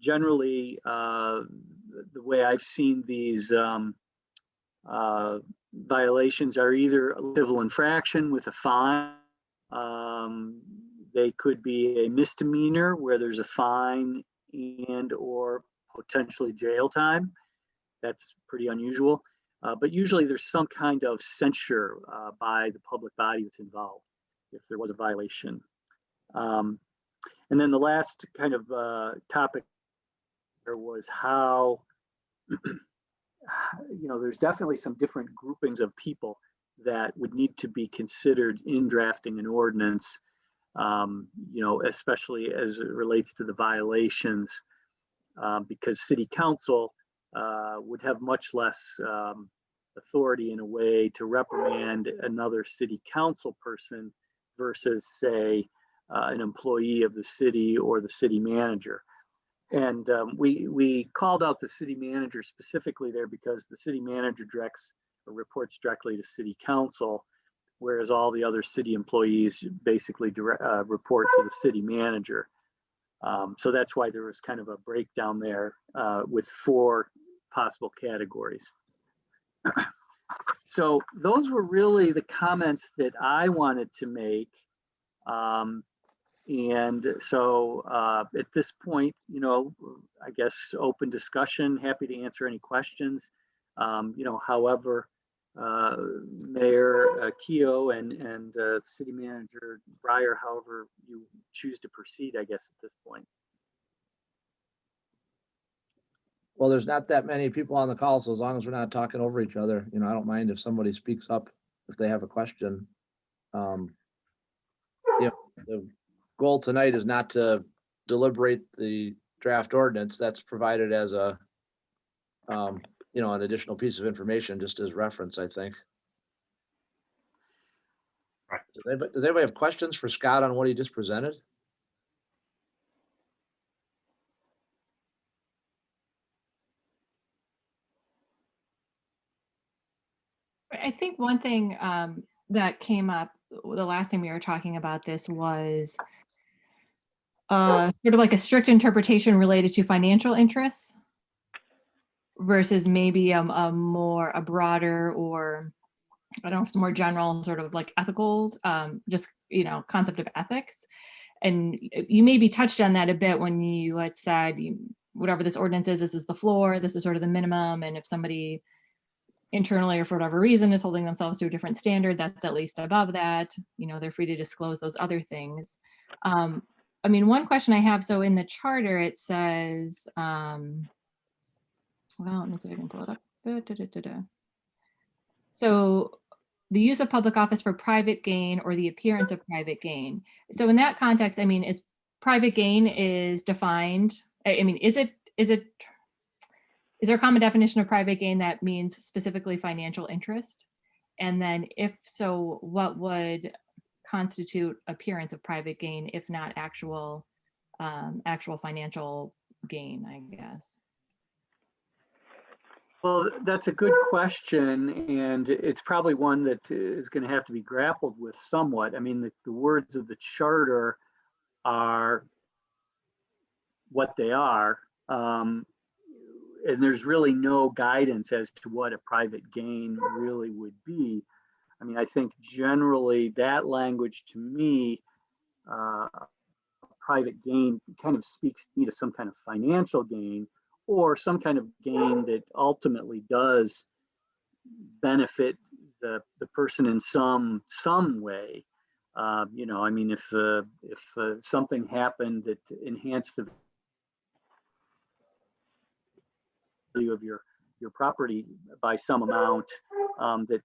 Generally, the way I've seen these violations are either a civil infraction with a fine. They could be a misdemeanor where there's a fine and or potentially jail time. That's pretty unusual. But usually there's some kind of censure by the public body that's involved if there was a violation. And then the last kind of topic was how, there's definitely some different groupings of people that would need to be considered in drafting an ordinance, especially as it relates to the violations, because city council would have much less authority in a way to reprimand another city council person versus, say, an employee of the city or the city manager. And we called out the city manager specifically there because the city manager directs or reports directly to city council, whereas all the other city employees basically report to the city manager. So that's why there was kind of a breakdown there with 4 possible categories. So those were really the comments that I wanted to make. And so at this point, I guess open discussion, happy to answer any questions. However, Mayor Keogh and City Manager Breyer, however you choose to proceed, I guess, at this point. Well, there's not that many people on the call, so as long as we're not talking over each other, I don't mind if somebody speaks up if they have a question. The goal tonight is not to deliberate the draft ordinance. That's provided as a, an additional piece of information, just as reference, I think. Right. Does anybody have questions for Scott on what he just presented? I think one thing that came up the last time we were talking about this was sort of like a strict interpretation related to financial interests versus maybe a broader, or I don't know if it's more general, sort of like ethical, concept of ethics. And you maybe touched on that a bit when you had said, whatever this ordinance is, this is the floor, this is sort of the minimum. And if somebody internally or for whatever reason is holding themselves to a different standard, that's at least above that, they're free to disclose those other things. One question I have, so in the charter, it says, well, let me see if I can pull it up. So the use of public office for private gain or the appearance of private gain. So in that context, is private gain is defined, is there a common definition of private gain that means specifically financial interest? And then if so, what would constitute appearance of private gain, if not actual financial gain, I guess? Well, that's a good question, and it's probably one that is going to have to be grappled with somewhat. The words of the charter are what they are, and there's really no guidance as to what a private gain really would be. I think generally that language to me, private gain kind of speaks to me to some kind of financial gain, or some kind of gain that ultimately does benefit the person in some way. If something happened that enhanced the value of your property by some amount, that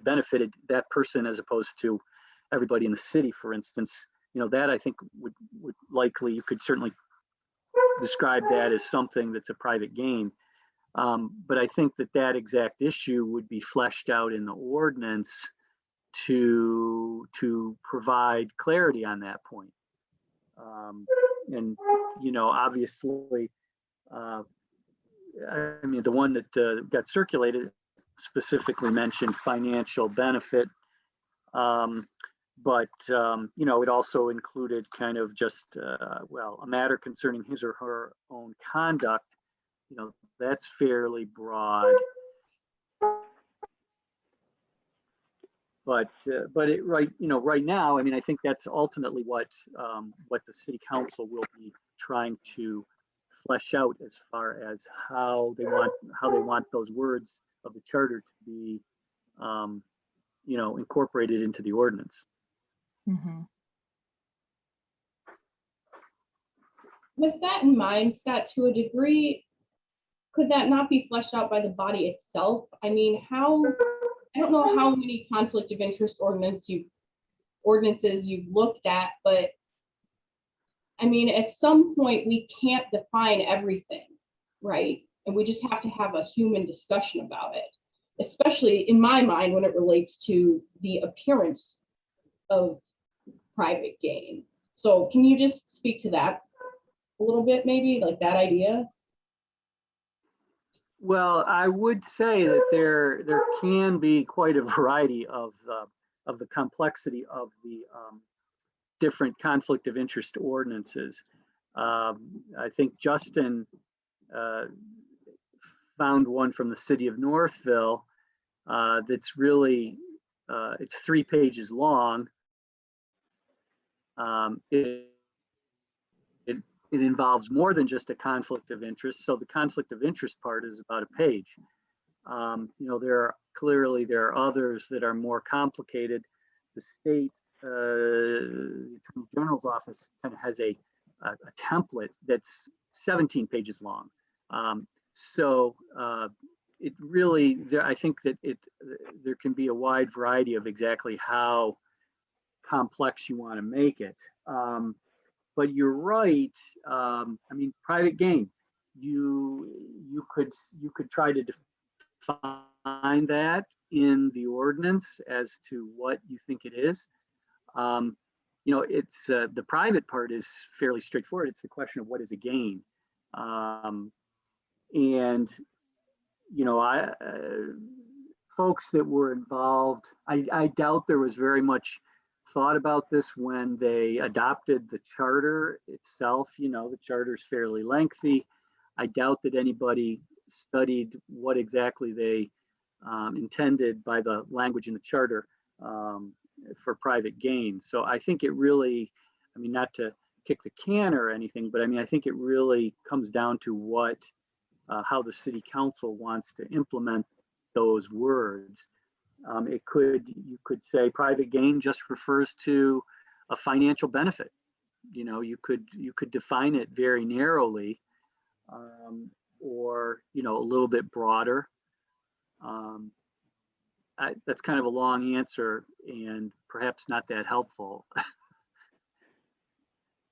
benefited that person as opposed to everybody in the city, for instance, that I think would likely, you could certainly describe that as something that's a private gain. But I think that exact issue would be fleshed out in the ordinance to provide clarity on that point. Obviously, the one that got circulated specifically mentioned financial benefit. but it also included kind of just, well, a matter concerning his or her own conduct. That's fairly broad. But right now, I mean, I think that's ultimately what the city council will be trying to flesh out as far as how they want those words of the charter to be, incorporated into the ordinance. Mm-hmm. With that in mind, Scott, to a degree, could that not be fleshed out by the body itself? I mean, I don't know how many conflict of interest ordinances you've looked at, but I mean, at some point we can't define everything, right? And we just have to have a human discussion about it, especially in my mind when it relates to the appearance of private gain. So can you just speak to that a little bit, maybe, like that idea? Well, I would say that there can be quite a variety of the complexity of the different conflict of interest ordinances. I think Justin found one from the city of Northville that's really it's 3 pages long. It involves more than just a conflict of interest. So the conflict of interest part is about a page. There are others that are more complicated. The state Attorney General's office kind of has a template that's 17 pages long. It really, I think that there can be a wide variety of exactly how complex you want to make it. But you're right. I mean, private gain. You could try to define that in the ordinance as to what you think it is. It's the private part is fairly straightforward. It's the question of what is a gain, and folks that were involved. I doubt there was very much thought about this when they adopted the charter itself. The charter is fairly lengthy. I doubt that anybody studied what exactly they intended by the language in the charter for private gain. So I think it really, I mean, not to kick the can or anything, but I mean, I think it really comes down to how the city council wants to implement those words. You could say private gain just refers to a financial benefit. You could define it very narrowly, or a little bit broader. That's kind of a long answer and perhaps not that helpful.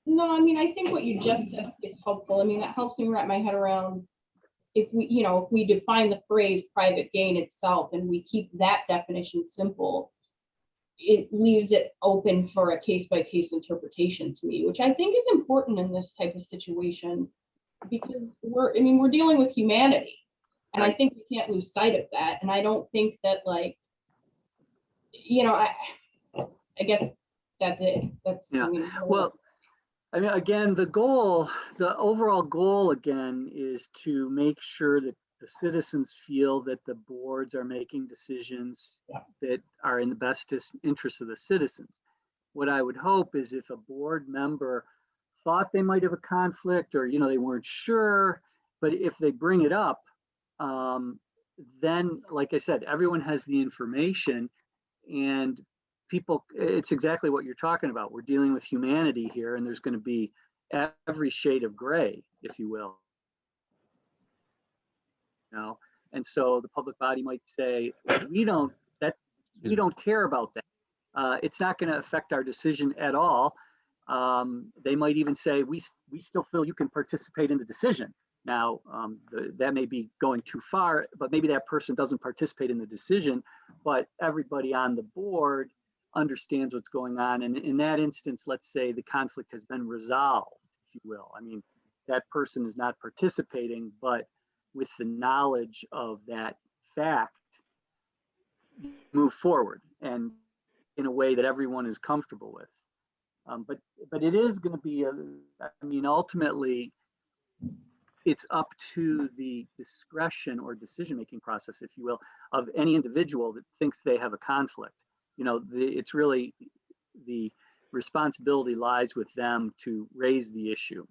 No, I mean, I think what you just said is helpful. I mean, that helps me wrap my head around if we define the phrase private gain itself and we keep that definition simple, it leaves it open for a case-by-case interpretation to me, which I think is important in this type of situation because we're dealing with humanity. And I think we can't lose sight of that. And I don't think that I guess that's it. Yeah. I mean, again, the overall goal again is to make sure that the citizens feel that the boards are making decisions that are in the best interest of the citizens. What I would hope is if a board member thought they might have a conflict or, they weren't sure, but if they bring it up, then, like I said, everyone has the information and it's exactly what you're talking about. We're dealing with humanity here, and there's going to be every shade of gray, if you will. And so the public body might say, we don't care about that. It's not going to affect our decision at all. They might even say, we still feel you can participate in the decision. Now, that may be going too far, but maybe that person doesn't participate in the decision, but everybody on the board understands what's going on. And in that instance, let's say the conflict has been resolved, if you will. I mean, that person is not participating, but with the knowledge of that fact, move forward. And in a way that everyone is comfortable with. But it is going to be, I mean, ultimately, it's up to the discretion or decision-making process, if you will, of any individual that thinks they have a conflict. It's really the responsibility lies with them to raise the issue.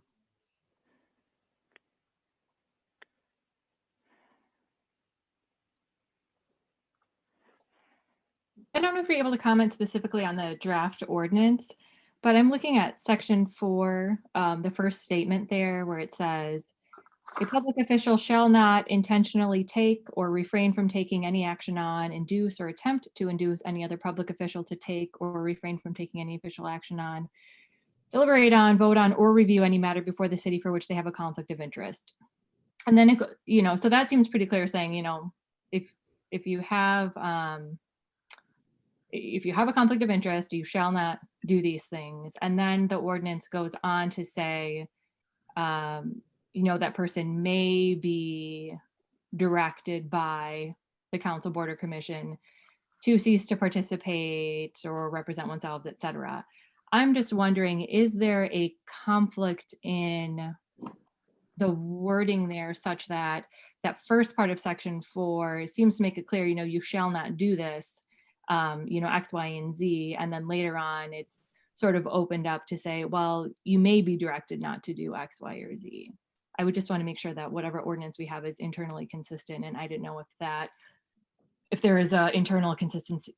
I don't know if you're able to comment specifically on the draft ordinance, but I'm looking at section 4, the first statement there where it says, a public official shall not intentionally take or refrain from taking any action on, induce or attempt to induce any other public official to take or refrain from taking any official action on, deliberate on, vote on, or review any matter before the city for which they have a conflict of interest. And then, so that seems pretty clear saying, if you have a conflict of interest, you shall not do these things. And then the ordinance goes on to say, that person may be directed by the council, board, or commission to cease to participate or represent oneself, etc. I'm just wondering, is there a conflict in the wording there such that that first part of section 4 seems to make it clear, you shall not do this, X, Y, and Z. And then later on, it's sort of opened up to say, well, you may be directed not to do X, Y, or Z. I would just want to make sure that whatever ordinance we have is internally consistent. And I didn't know if there is a internal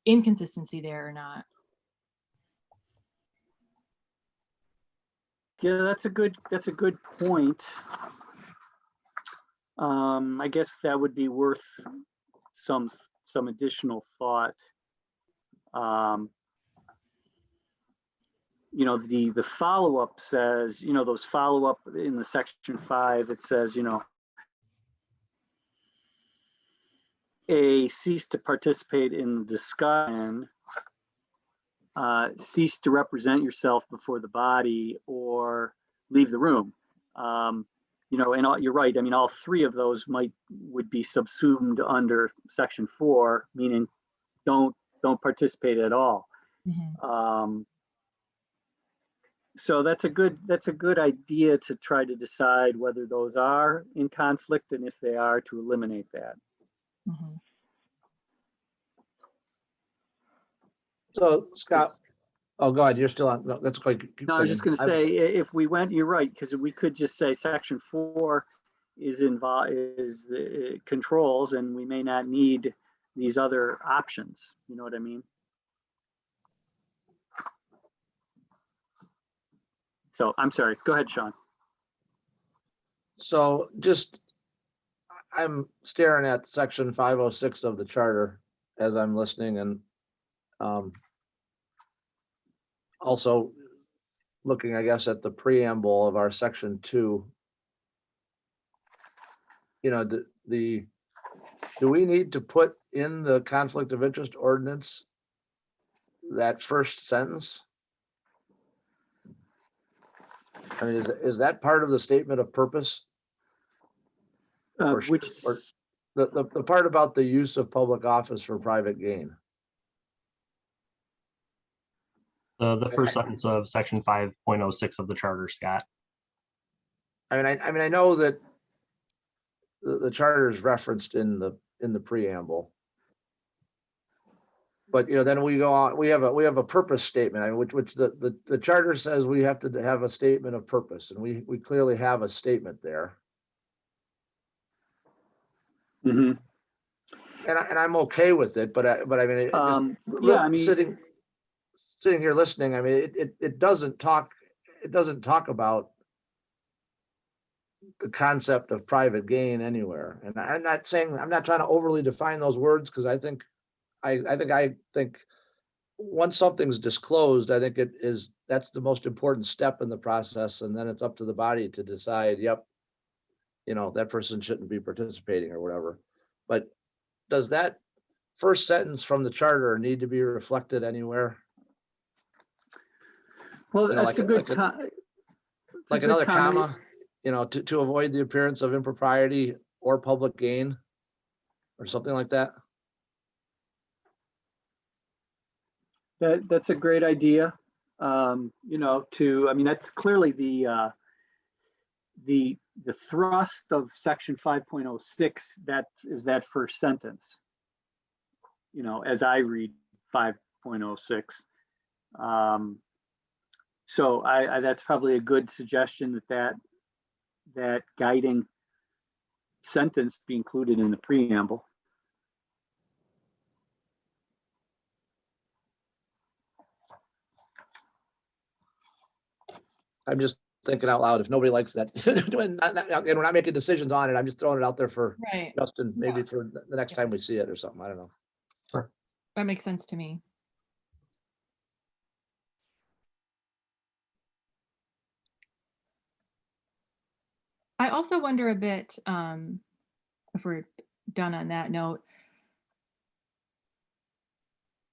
inconsistency there or not. Yeah, that's a good point. I guess that would be worth some additional thought. The follow-up says, those follow-up in the section 5, it says, a cease to participate in discussion, cease to represent yourself before the body, or leave the room. And you're right. I mean, all three of those would be subsumed under section 4, meaning don't participate at all. Mm-hmm. So that's a good idea to try to decide whether those are in conflict, and if they are, to eliminate that. Mm-hmm. So Scott, oh, go ahead. You're still on. No, that's quite. No, I was just going to say, if we went, you're right, because we could just say section 4 is controls, and we may not need these other options. You know what I mean? So I'm sorry. Go ahead, Sean. So I'm staring at section 506 of the charter as I'm listening, and also looking, I guess, at the preamble of our section 2. Do we need to put in the conflict of interest ordinance that first sentence? I mean, is that part of the statement of purpose? Or the part about the use of public office for private gain? The first sentence of section 5.06 of the charter, Scott. I mean, I know that the charter is referenced in the preamble, but then we go on. We have a purpose statement, I mean, which the charter says we have to have a statement of purpose, and we clearly have a statement there. Mm-hmm. And I'm okay with it, but I mean, sitting here listening, I mean, it doesn't talk about the concept of private gain anywhere. And I'm not trying to overly define those words, because I think once something's disclosed, I think that's the most important step in the process. And then it's up to the body to decide, yep, that person shouldn't be participating or whatever. But does that first sentence from the charter need to be reflected anywhere? Well, that's like another comma, to avoid the appearance of impropriety or public gain, or something like that. That's a great idea. I mean, that's clearly the thrust of section 5.06, that is that first sentence, as I read 5.06. So that's probably a good suggestion that guiding sentence be included in the preamble. I'm just thinking out loud. If nobody likes that, and we're not making decisions on it, I'm just throwing it out there for Right. Justin, maybe for the next time we see it or something. I don't know. That makes sense to me. I also wonder a bit, if we're done on that note.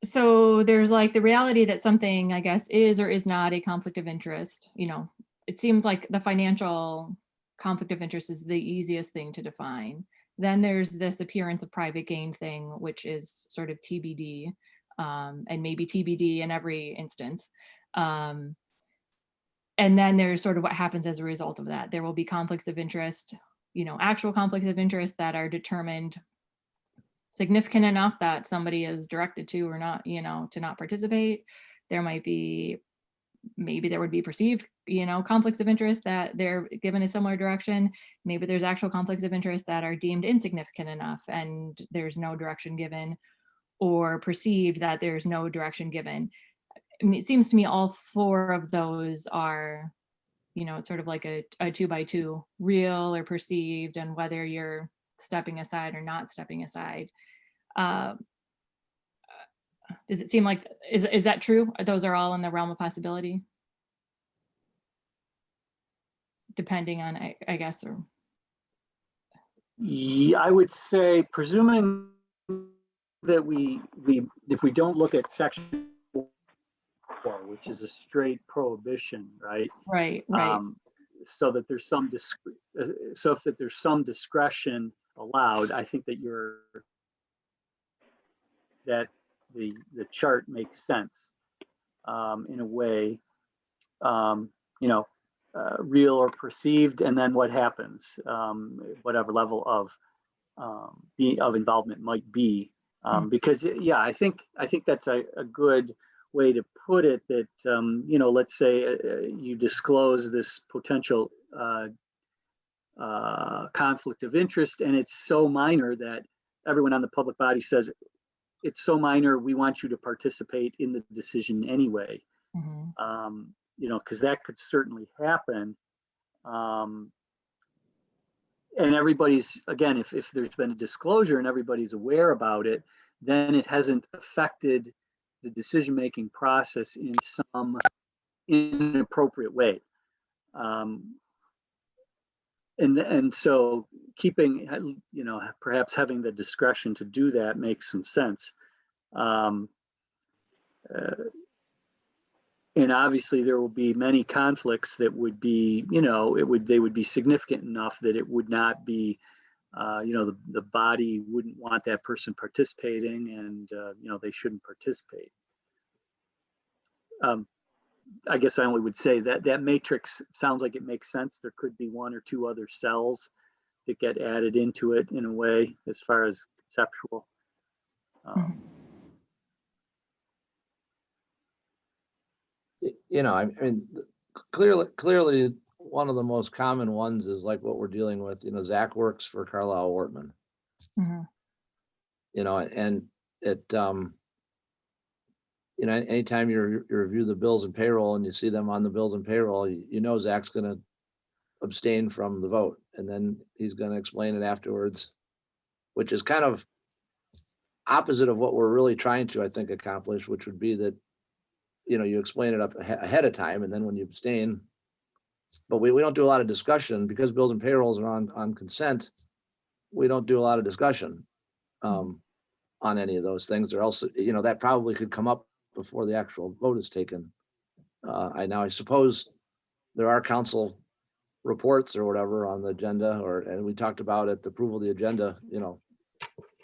So there's like the reality that something, I guess, is or is not a conflict of interest. It seems like the financial conflict of interest is the easiest thing to define. Then there's this appearance of private gain thing, which is sort of TBD, and maybe TBD in every instance. And then there's sort of what happens as a result of that. There will be conflicts of interest, actual conflicts of interest that are determined significant enough that somebody is directed to or not, to not participate. There might be, maybe there would be perceived, conflicts of interest that they're given a similar direction. Maybe there's actual conflicts of interest that are deemed insignificant enough and there's no direction given, or perceived that there's no direction given. I mean, it seems to me all four of those are, it's sort of like a 2x2, real or perceived, and whether you're stepping aside or not stepping aside. Does it seem like, is that true? Those are all in the realm of possibility? Depending on, I guess, or. Yeah, I would say, presuming that if we don't look at section 4, which is a straight prohibition, right? Right. So that there's some if there's some discretion allowed, I think that the chart makes sense in a way, real or perceived, and then what happens, whatever level of involvement might be, because I think that's a good way to put it, that let's say you disclose this potential conflict of interest, and it's so minor that everyone on the public body says it's so minor, we want you to participate in the decision anyway. Because that could certainly happen. And everybody's, again, if there's been a disclosure and everybody's aware about it, then it hasn't affected the decision-making process in some inappropriate way. And so keeping, perhaps having the discretion to do that makes some sense. And obviously there will be many conflicts that would be, they would be significant enough that it would not be, the body wouldn't want that person participating, and, they shouldn't participate. I guess I only would say that matrix sounds like it makes sense. There could be one or two other cells that get added into it in a way, as far as conceptual. I mean, clearly one of the most common ones is like what we're dealing with. Zach works for Carlisle Wortman. And it, anytime you review the bills and payroll and you see them on the bills and payroll, Zach's going to abstain from the vote, and then he's going to explain it afterwards, which is kind of opposite of what we're really trying to, I think, accomplish, which would be that, you explain it up ahead of time, and then when you abstain, but we don't do a lot of discussion because bills and payrolls are on consent. We don't do a lot of discussion on any of those things, or else, that probably could come up before the actual vote is taken. I suppose there are council reports or whatever on the agenda, and we talked about at the approval of the agenda,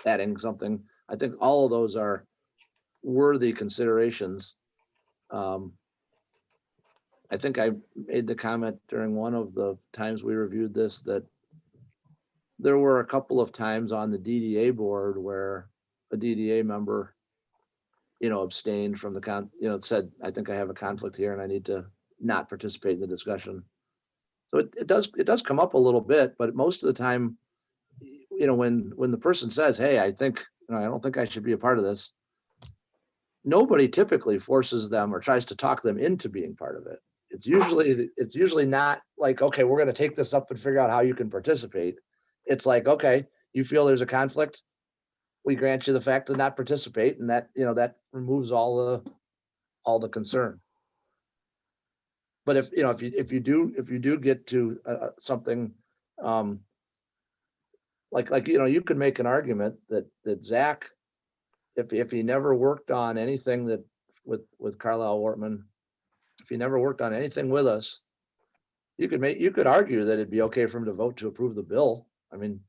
adding something. I think all of those are worthy considerations. I think I made the comment during one of the times we reviewed this that there were a couple of times on the DDA board where a DDA member, abstained from the said, I think I have a conflict here and I need to not participate in the discussion. So it does come up a little bit, but most of the time, when the person says, hey, I think, I don't think I should be a part of this, nobody typically forces them or tries to talk them into being part of it. It's usually not like, okay, we're going to take this up and figure out how you can participate. It's like, okay, you feel there's a conflict, we grant you the fact to not participate, and that removes all the concern. But if you do get to something, like you could make an argument that Zach, if he never worked on anything that with Carlisle Wortman, if he never worked on anything with us, you could argue that it'd be okay for him to vote to approve the bill. I mean,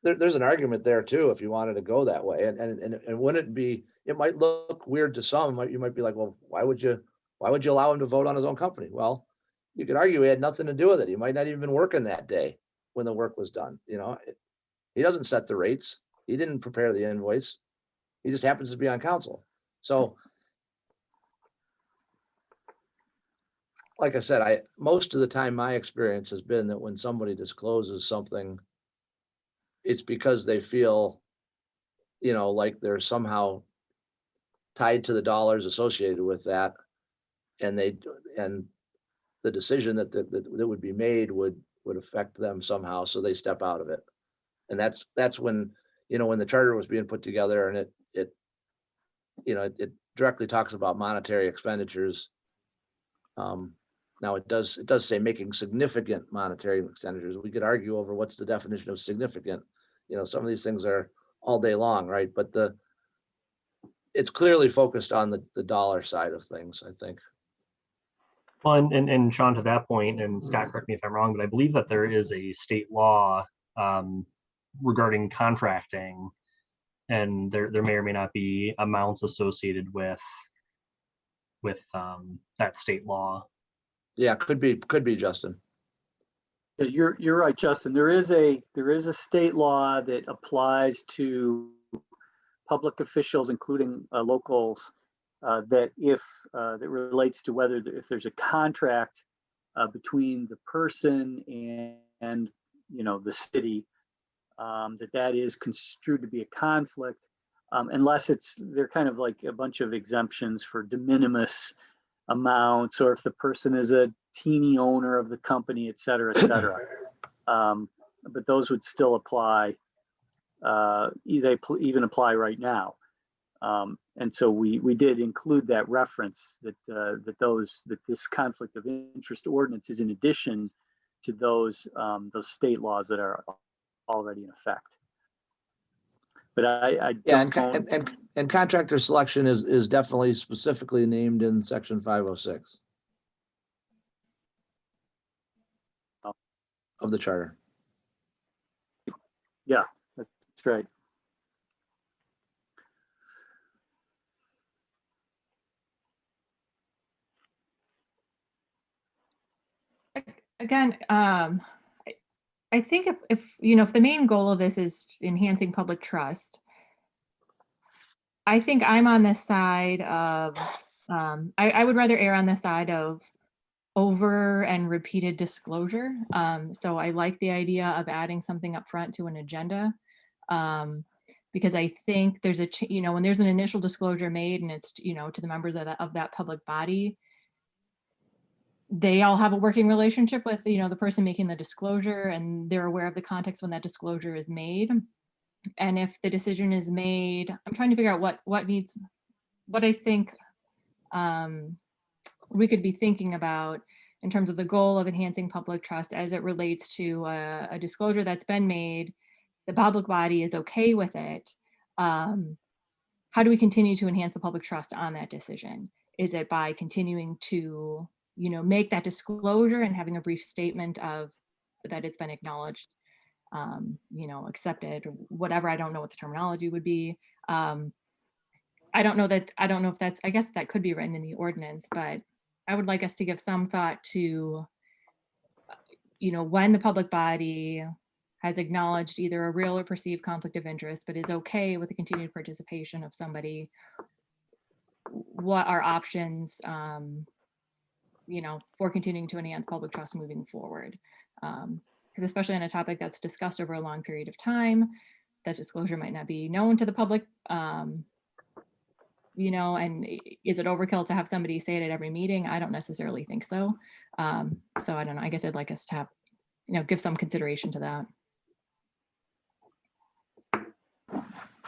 there's an argument there too, if you wanted to go that way. And wouldn't it be, it might look weird to some, you might be like, well, why would you allow him to vote on his own company? Well, you could argue he had nothing to do with it. He might not even been working that day when the work was done. He doesn't set the rates. He didn't prepare the invoice. He just happens to be on council. So like I said, most of the time my experience has been that when somebody discloses something, it's because they feel, like they're somehow tied to the dollars associated with that. And the decision that would be made would affect them somehow. So they step out of it. And that's when, when the charter was being put together and it directly talks about monetary expenditures. Now it does say making significant monetary expenditures. We could argue over what's the definition of significant. Some of these things are all day long, right? But it's clearly focused on the dollar side of things, I think. Well, and Sean, to that point, and Scott, correct me if I'm wrong, but I believe that there is a state law regarding contracting, and there may or may not be amounts associated with that state law. Yeah, could be, Justin. Yeah, you're right, Justin. There is a state law that applies to public officials, including locals, that relates to whether if there's a contract between the person and the city, that is construed to be a conflict, unless they're kind of like a bunch of exemptions for de minimis amounts, or if the person is a teeny owner of the company, et cetera, et cetera. But those would still apply. They even apply right now. And so we did include that reference that this conflict of interest ordinance is in addition to those state laws that are already in effect. But I don't. And contractor selection is definitely specifically named in section 506 of the charter. Yeah, that's right. Again, I think if the main goal of this is enhancing public trust, I think I'm on the side of, I would rather err on the side of over and repeated disclosure. So I like the idea of adding something up front to an agenda, because I think there's when there's an initial disclosure made and it's, to the members of that public body, they all have a working relationship with, the person making the disclosure, and they're aware of the context when that disclosure is made. And if the decision is made, I'm trying to figure out what I think we could be thinking about in terms of the goal of enhancing public trust as it relates to a disclosure that's been made, the public body is okay with it. How do we continue to enhance the public trust on that decision? Is it by continuing to, make that disclosure and having a brief statement of that it's been acknowledged, accepted, whatever, I don't know what the terminology would be. I don't know if that's, I guess that could be written in the ordinance, but I would like us to give some thought to, when the public body has acknowledged either a real or perceived conflict of interest, but is okay with the continued participation of somebody, what are options, for continuing to enhance public trust moving forward? Because especially on a topic that's discussed over a long period of time, that disclosure might not be known to the public. And is it overkill to have somebody say it at every meeting? I don't necessarily think so. So I don't know. I guess I'd like us to have, give some consideration to that.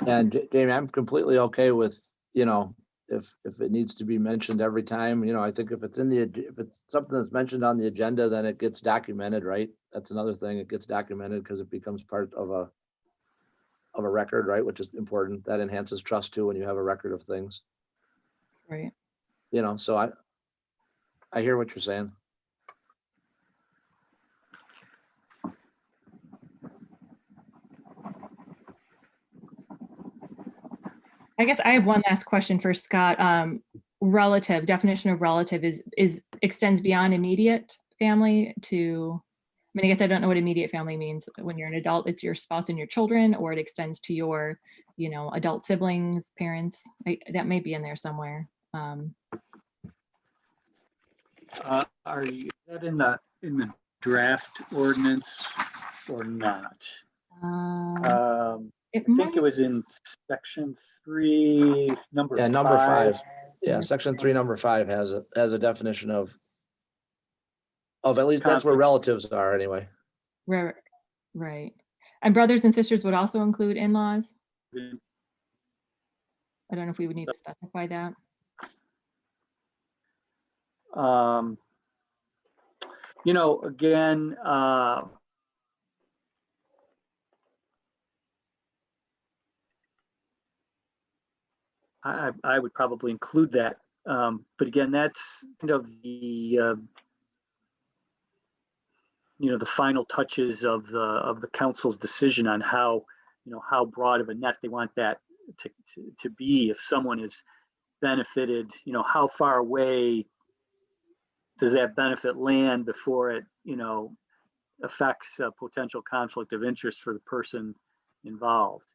And Jamie, I'm completely okay with, if it needs to be mentioned every time, I think if it's if it's something that's mentioned on the agenda, then it gets documented, right? That's another thing. It gets documented because it becomes part of a record, right? Which is important. That enhances trust too when you have a record of things. Right. So I hear what you're saying. I guess I have one last question for Scott. Relative, definition of relative is extends beyond immediate family to, I guess I don't know what immediate family means. When you're an adult, it's your spouse and your children, or it extends to your, adult siblings, parents. That may be in there somewhere. Are you that in the draft ordinance or not? I think it was in section 3, number 5. Number 5. Yeah, section 3, number 5 has a definition of at least that's where relatives are anyway. Right. And brothers and sisters would also include in-laws. I don't know if we would need to specify that. Again, I would probably include that. But again, that's kind of the the final touches of the council's decision on how broad of a net they want that to be. If someone is benefited, how far away does that benefit land before it affects a potential conflict of interest for the person involved.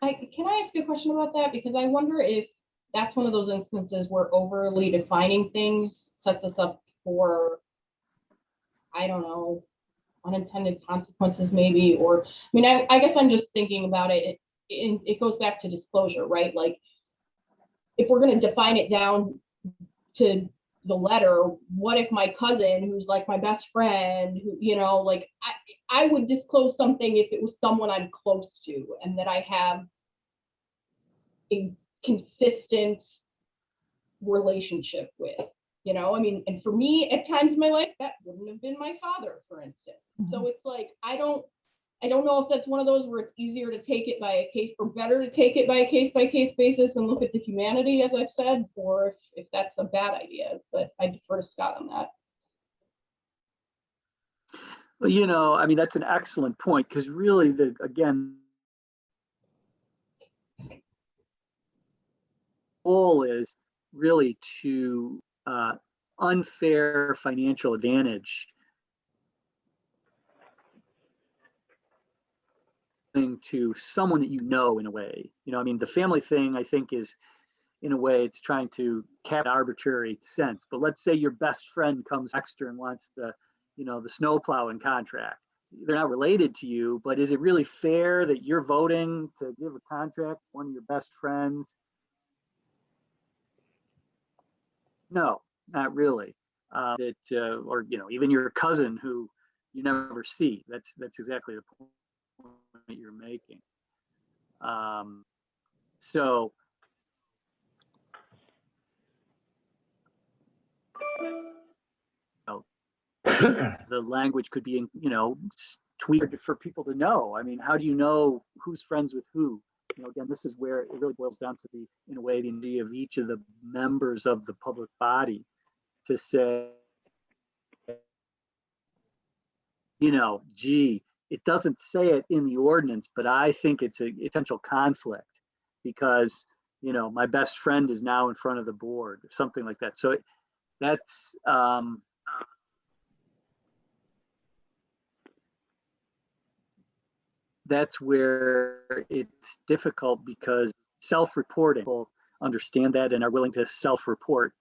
Can I ask a question about that? Because I wonder if that's one of those instances where overly defining things sets us up for, I don't know, unintended consequences maybe, or, I guess I'm just thinking about it. It goes back to disclosure, right? Like, if we're going to define it down to the letter, what if my cousin, who's like my best friend, who, like, I would disclose something if it was someone I'm close to and that I have a consistent relationship with, and for me, at times in my life, that wouldn't have been my father, for instance. Mm-hmm. So it's like, I don't know if that's one of those where it's easier to take it by a case, or better to take it by a case basis and look at the humanity, as I've said, or if that's a bad idea. But I defer to Scott on that. Well, that's an excellent point, because really, again, goal is really to unfair financial advantage to someone that in a way. The family thing, I think, is, in a way, it's trying to cap arbitrary sense. But let's say your best friend comes Dexter and wants the snow plowing contract. They're not related to you, but is it really fair that you're voting to give a contract to one of your best friends? No, not really. Or even your cousin who you never see. That's exactly the point that you're making. So the language could be, tweaked for people to know. How do you know who's friends with who? Again, this is where it really boils down to in a way, the idea of each of the members of the public body to say, gee, it doesn't say it in the ordinance, but I think it's a potential conflict. because, you know, my best friend is now in front of the board or something like that. So that's, that's where it's difficult, because self-reporting, people understand that and are willing to self-report.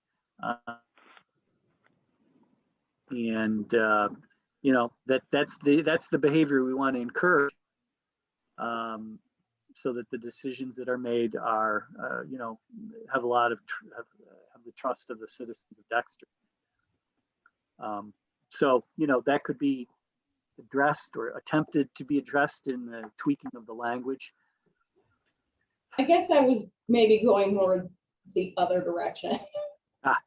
You know, that's the behavior we want to encourage, so that the decisions that are made are, you know, have a lot of have the trust of the citizens of Dexter. So, you know, that could be addressed or attempted to be addressed in the tweaking of the language. I guess I was maybe going more the other direction. Ah.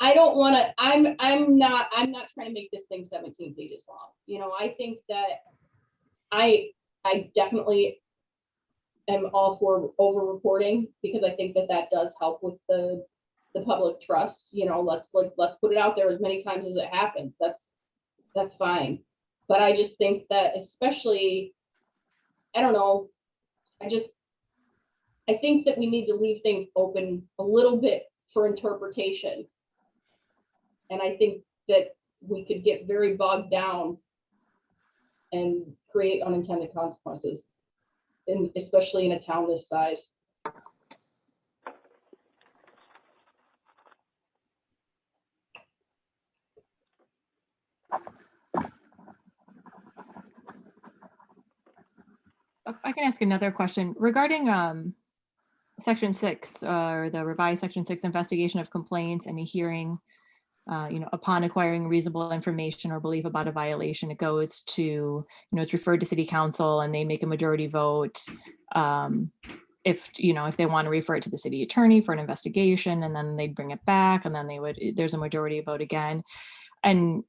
I don't want to, I'm not trying to make this thing 17 pages long. You know, I think that I definitely am all for over reporting, because I think that that does help with the public trust. You know, let's put it out there as many times as it happens. That's fine. But I just think that, especially, I don't know, I think that we need to leave things open a little bit for interpretation. And I think that we could get very bogged down and create unintended consequences, especially in a town this size. If I can ask another question regarding Section 6, or the revised Section 6, investigation of complaints and a hearing. You know, upon acquiring reasonable information or belief about a violation, it goes to, you know, it's referred to City Council and they make a majority vote. If, you know, if they want to refer it to the city attorney for an investigation, and then they'd bring it back, and then there's a majority vote again. And,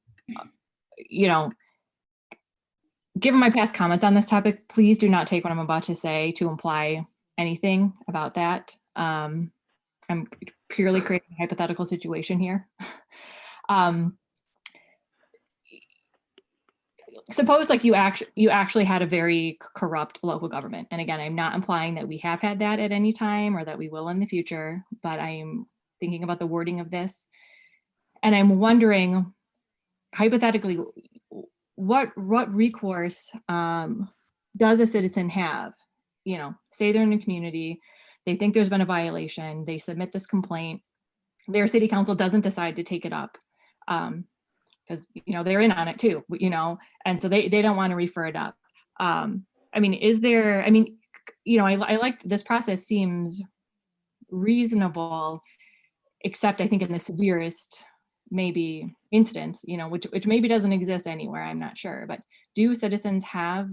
you know, given my past comments on this topic, please do not take what I'm about to say to imply anything about that. I'm purely creating a hypothetical situation here. Suppose like you actually had a very corrupt local government. And again, I'm not implying that we have had that at any time or that we will in the future, but I'm thinking about the wording of this. And I'm wondering, hypothetically, what recourse does a citizen have? You know, say they're in a community, they think there's been a violation, they submit this complaint, their city council doesn't decide to take it up, because, you know, they're in on it too, you know, and so they don't want to refer it up. I mean, you know, I like this process, seems reasonable, except I think in the severest maybe instance, you know, which maybe doesn't exist anywhere, I'm not sure, but do citizens have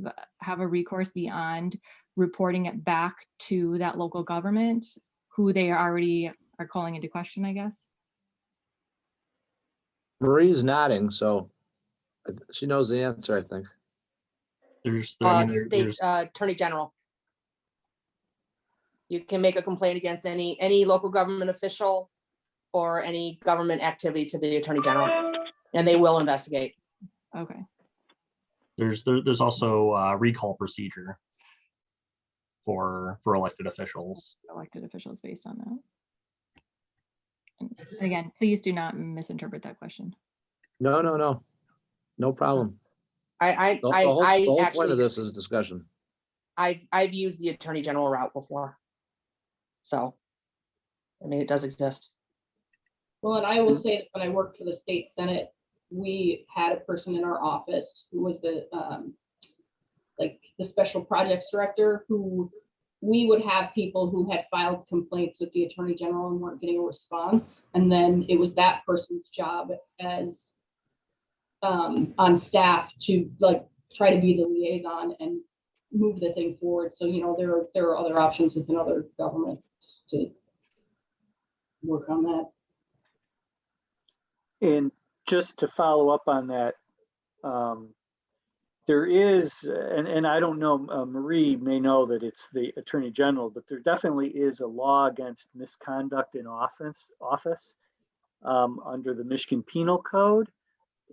a recourse beyond reporting it back to that local government who they already are calling into question, I guess? Marie's nodding, so she knows the answer, I think. State Attorney General. You can make a complaint against any local government official or any government activity to the Attorney General, and they will investigate. Okay. There's also a recall procedure for elected officials. Elected officials based on that. And again, please do not misinterpret that question. No problem. I The whole point of actually, this is discussion. I've used the Attorney General route before. So, I mean, it does exist. Well, and I will say that when I worked for the state Senate, we had a person in our office who was the special projects director, who we would have people who had filed complaints with the Attorney General and weren't getting a response. And then it was that person's job as on staff to like try to be the liaison and move the thing forward. So, you know, there are other options within other governments to work on that. And just to follow up on that, there is, and I don't know, Marie may know that it's the Attorney General, but there definitely is a law against misconduct in office under the Michigan Penal Code.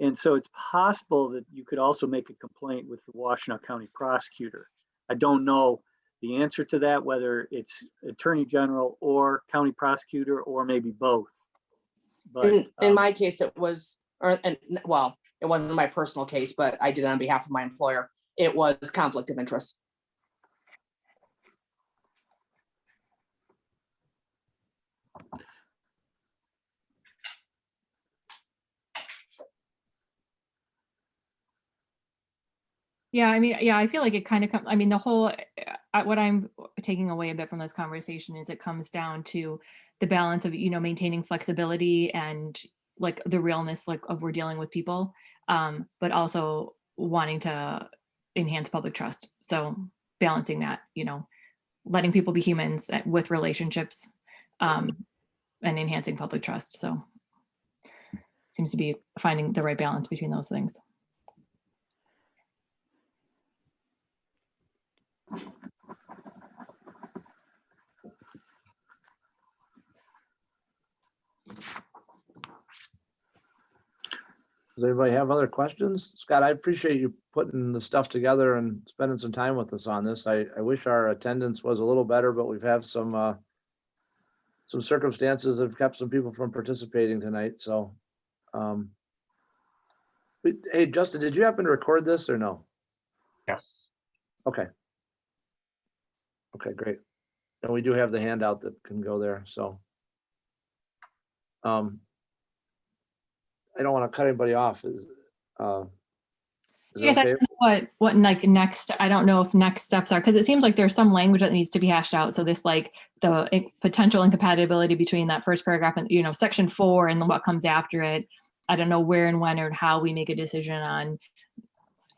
And so it's possible that you could also make a complaint with the Washtenaw County prosecutor. I don't know the answer to that, whether it's attorney general or county prosecutor or maybe both. But In my case, it was, well, it wasn't my personal case, but I did it on behalf of my employer. It was conflict of interest. Yeah, I mean, yeah, I feel like it kind of comes, I mean, the whole, what I'm taking away a bit from this conversation is it comes down to the balance of, maintaining flexibility and like the realness, like of we're dealing with people, but also wanting to enhance public trust. So balancing that, letting people be humans with relationships, and enhancing public trust. So seems to be finding the right balance between those things. Does anybody have other questions? Scott, I appreciate you putting the stuff together and spending some time with us on this. I wish our attendance was a little better, but we've had some circumstances that have kept some people from participating tonight, so. Hey, Justin, did you happen to record this or no? Yes. Okay. Okay, great. And we do have the handout that can go there, so. I don't want to cut anybody off. Is Yes, it I okay? don't know what like next, I don't know if next steps are, because it seems like there's some language that needs to be hashed out. So this like the potential incompatibility between that first paragraph and, section 4 and what comes after it. I don't know where and when or how we make a decision on,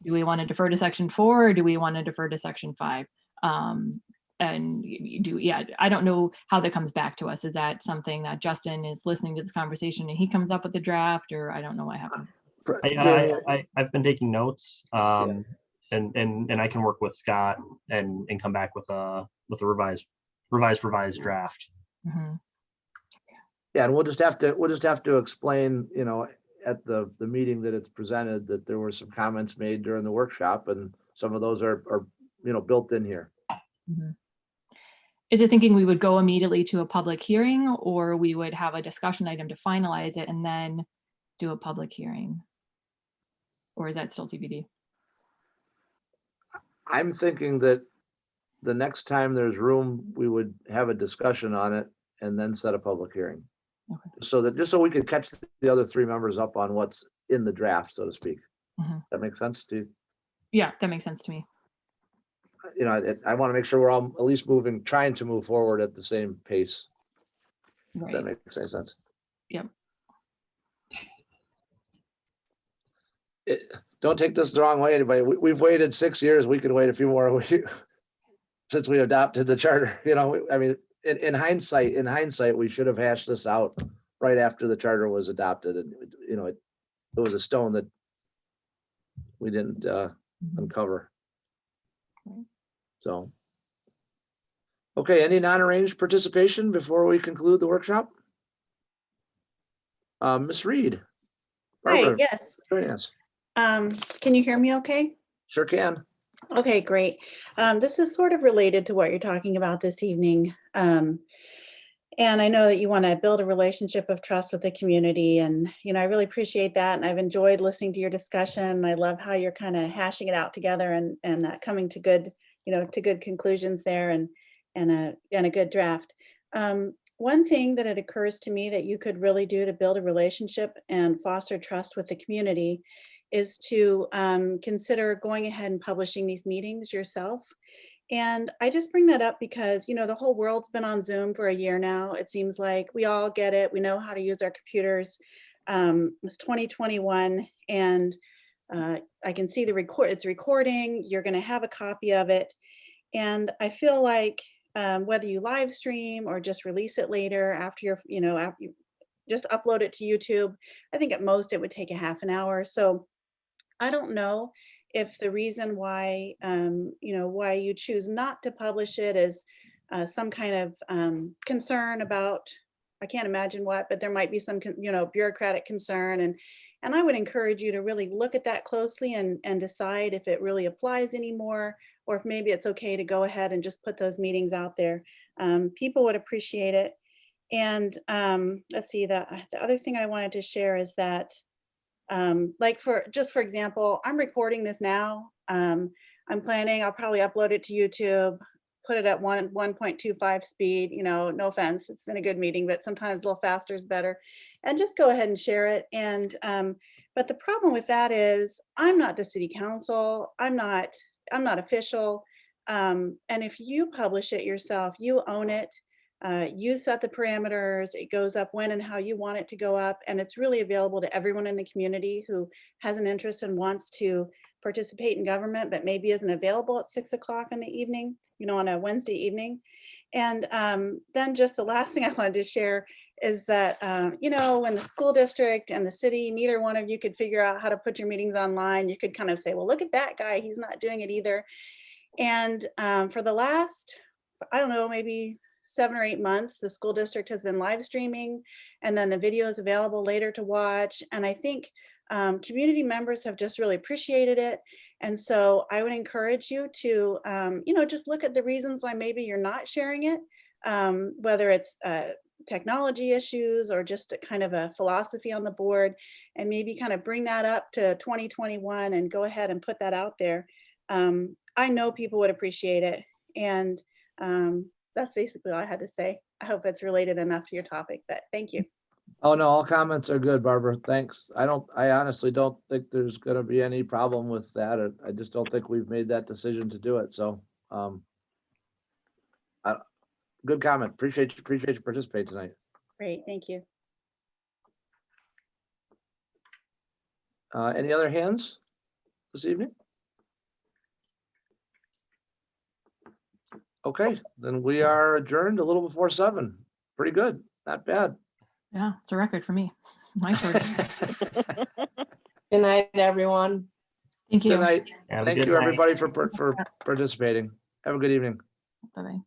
do we want to defer to section 4 or do we want to defer to section 5? And I don't know how that comes back to us. Is that something that Justin is listening to this conversation and he comes up with the draft, or I don't know what happens? I've been taking notes, and I can work with Scott and come back with a revised draft. Mm-hmm. Yeah, and we'll just have to explain, at the meeting that it's presented, that there were some comments made during the workshop, and some of those are built in here. Mm-hmm. Is it thinking we would go immediately to a public hearing, or we would have a discussion item to finalize it and then do a public hearing? Or is that still TBD? I'm thinking that the next time there's room, we would have a discussion on it and then set a public hearing. Okay. Just so we could catch the other 3 members up on what's in the draft, so to speak. Mm-hmm. That makes sense, Steve? Yeah, that makes sense to me. I want to make sure we're all at least trying to move forward at the same pace. If Right. that makes any sense. Yep. Don't take this the wrong way, anybody. We've waited 6 years. We can wait a few more since we adopted the charter. I mean, in hindsight, we should have hashed this out right after the charter was adopted, and it was a stone that we didn't uncover. Right. So, okay, any non-arranged participation before we conclude the workshop? Ms. Reed. Hi, Barbara, yes. join us. Can you hear me okay? Sure can. Okay, great. This is sort of related to what you're talking about this evening. And I know that you want to build a relationship of trust with the community, and I really appreciate that. And I've enjoyed listening to your discussion. I love how you're kind of hashing it out together and coming to good, to good conclusions there, and a good draft. One thing that it occurs to me that you could really do to build a relationship and foster trust with the community is to consider going ahead and publishing these meetings yourself. And I just bring that up because, the whole world's been on Zoom for a year now. It seems like we all get it. We know how to use our computers. It's 2021, and I can see it's recording. You're going to have a copy of it. And I feel like whether you live stream or just release it later after after you just upload it to YouTube, I think at most it would take a half an hour. So I don't know if the reason why, why you choose not to publish it is some kind of concern about, I can't imagine what, but there might be some, bureaucratic concern. And I would encourage you to really look at that closely and decide if it really applies anymore, or if maybe it's okay to go ahead and just put those meetings out there. People would appreciate it. And let's see, the other thing I wanted to share is that, like for example, I'm recording this now. I'm planning, I'll probably upload it to YouTube, put it at 1.25 speed, no offense, it's been a good meeting, but sometimes a little faster is better. And just go ahead and share it. And, but the problem with that is I'm not the city council, I'm not official. And if you publish it yourself, you own it. You set the parameters, it goes up when and how you want it to go up, and it's really available to everyone in the community who has an interest and wants to participate in government, but maybe isn't available at 6 o'clock in the evening, on a Wednesday evening. And then just the last thing I wanted to share is that, when the school district and the city, neither one of you could figure out how to put your meetings online, you could kind of say, well, look at that guy, he's not doing it either. And for the last, I don't know, maybe 7 or 8 months, the school district has been live streaming, and then the video is available later to watch. And I think community members have just really appreciated it. And so I would encourage you to, just look at the reasons why maybe you're not sharing it, whether it's technology issues or just a kind of a philosophy on the board, and maybe kind of bring that up to 2021 and go ahead and put that out there. I know people would appreciate it. And that's basically all I had to say. I hope that's related enough to your topic, but thank you. Oh, no, all comments are good, Barbara. Thanks. I honestly don't think there's gonna be any problem with that. I just don't think we've made that decision to do it. So, good comment. Appreciate you participating tonight. Great, thank you. Any other hands this evening? Okay, then we are adjourned a little before 7. Pretty good, not bad. Yeah, it's a record for me. My short. Good night, everyone. Thank you. Good night. Have a Thank good you, night. everybody, for participating. Have a good evening. Bye-bye.